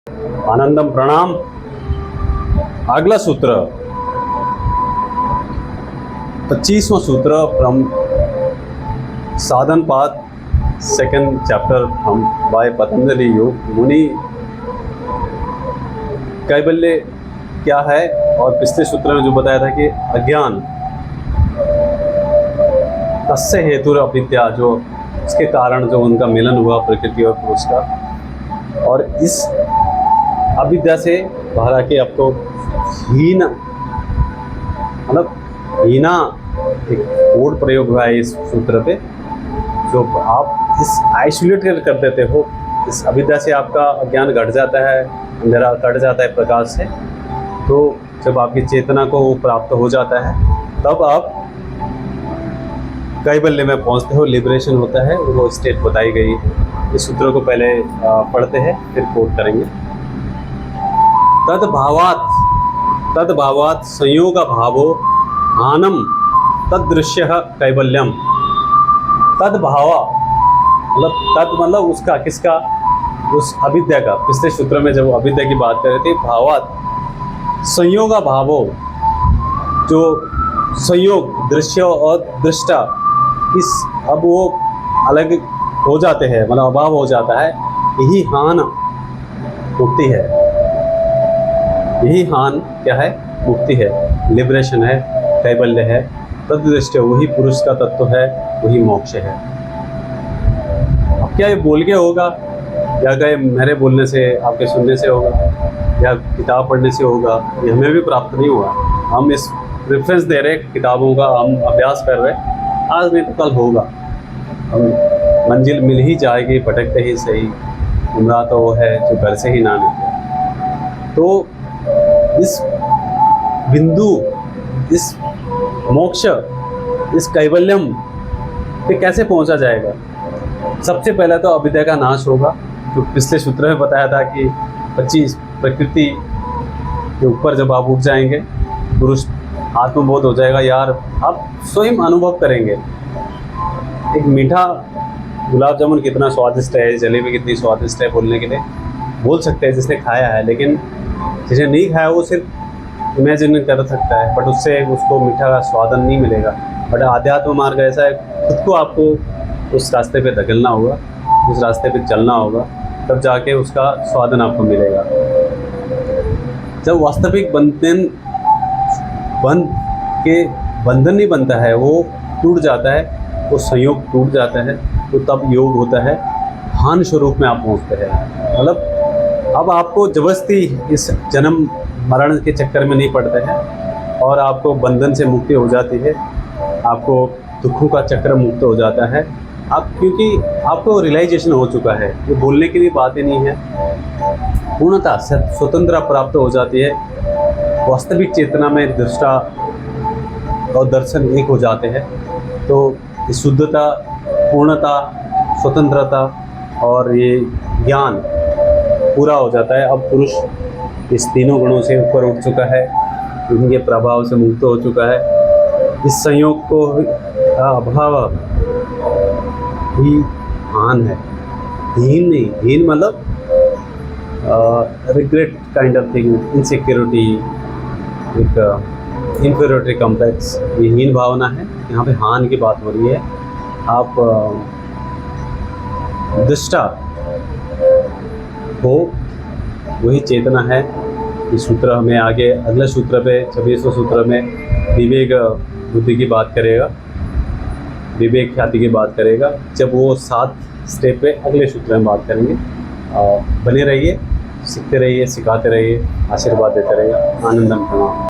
आनंदम प्रणाम। अगला सूत्र 25वां सूत्र फ्रॉम साधन पाद, second chapter from by Patanjali योग मुनि। कैवल्य क्या है, और पिछले सूत्र में जो बताया था कि अज्ञान तस्य हेतुर अविद्या, जो इसके कारण जो उनका मिलन हुआ प्रकृति और पुरुष का, और इस अविद्या से बाहर आके आपको हीन, मतलब हीना एक कोड प्रयोग हुआ है इस सूत्र पे, जो आप इस आइसोलेट कर देते हो, इस अविद्या से आपका अज्ञान घट जाता है, अंधेरा कट जाता है प्रकाश से। तो जब आपकी चेतना को वो प्राप्त हो जाता है, तब आप कैवल्य में पहुंचते हो, लिबरेशन होता है, वो स्टेट बताई गई है। इस सूत्र को पहले पढ़ते हैं, फिर कोट करेंगे। तद्भावात् संयोग भावो हानम तदृश्य कैवल्यम। तद्भावा मतलब उसका, किसका, उस अविद्या का। पिछले सूत्र में जब अविद्या की बात कर रहे थे, भावात् संयोग भावो, जो संयोग दृश्य और दृष्टा, इस अब वो अलग हो जाते हैं, मतलब अभाव हो जाता है। यही हान मुक्ति है, यही हान क्या है, मुक्ति है, लिबरेशन है, कैवल्य है। तद्दृष्टि वही पुरुष का तत्व है, वही मोक्ष है। अब क्या ये बोल के होगा, या क्या मेरे बोलने से, आपके सुनने से होगा, या किताब पढ़ने से होगा, ये हमें भी प्राप्त नहीं हुआ। हम इस रेफरेंस दे रहे किताबों का, हम अभ्यास कर रहे, आज नहीं तो कल होगा। हम मंजिल मिल ही जाएगी, भटकते ही सही, गुमराह तो वो है जो घर से ही ना निकले। तो इस बिंदु, इस मोक्ष, इस कैवल्यम पे कैसे पहुंचा जाएगा? सबसे पहले तो अविद्या का नाश होगा, जो पिछले सूत्र में बताया था कि 25 प्रकृति के ऊपर जब आप उठ जाएंगे, पुरुष आत्मबोध हो जाएगा। यार आप स्वयं अनुभव करेंगे, एक मीठा गुलाब जामुन कितना स्वादिष्ट है, जलेबी कितनी स्वादिष्ट है, बोलने के लिए बोल सकते हैं जिसने खाया है, लेकिन जिसने नहीं खाया वो सिर्फ इमेजिन कर सकता है, बट उससे उसको मीठा का स्वादन नहीं मिलेगा। बट आध्यात्म मार्ग ऐसा है, खुद को आपको उस रास्ते पे धकेलना होगा, उस रास्ते पे चलना होगा, तब जाके उसका स्वादन आपको मिलेगा। जब वास्तविक बंधन नहीं बनता है, वो टूट जाता है, वो संयोग टूट जाता है, तो तब योग होता है, हान स्वरूप में आप पहुँचते हैं। मतलब अब आपको जबरदस्ती इस जन्म मरण के चक्कर में नहीं पड़ते हैं, और आपको बंधन से मुक्ति हो जाती है, आपको दुखों का चक्र मुक्त हो जाता है। आप, क्योंकि आपको रियलाइजेशन हो चुका है, ये बोलने के लिए बातें नहीं है, पूर्णतः स्वतंत्रता प्राप्त हो जाती है। वास्तविक चेतना में दृष्टा और दर्शन एक हो जाते हैं। तो ये शुद्धता, पूर्णता, स्वतंत्रता और ये ज्ञान पूरा हो जाता है। अब पुरुष इस तीनों गुणों से ऊपर उठ चुका है, इनके प्रभाव से मुक्त हो चुका है। इस संयोग को अभाव ही हान है, हीन नहीं। हीन मतलब regret kind of thing, insecurity, एक इन्फीरियरिटी कॉम्प्लेक्स, ये हीन भावना है। यहाँ पे हान की बात हो रही है। आप दृष्टा हो, वही चेतना है। इस सूत्र हमें आगे अगले सूत्र पे 26वें सूत्र में विवेक बुद्धि की बात करेगा, विवेक ख्याति की बात करेगा। जब वो 7 स्टेप पे अगले सूत्र में बात करेंगे। बने रहिए, सीखते रहिए, सिखाते रहिए, आशीर्वाद देते रहिए। आनंदम प्रणाम।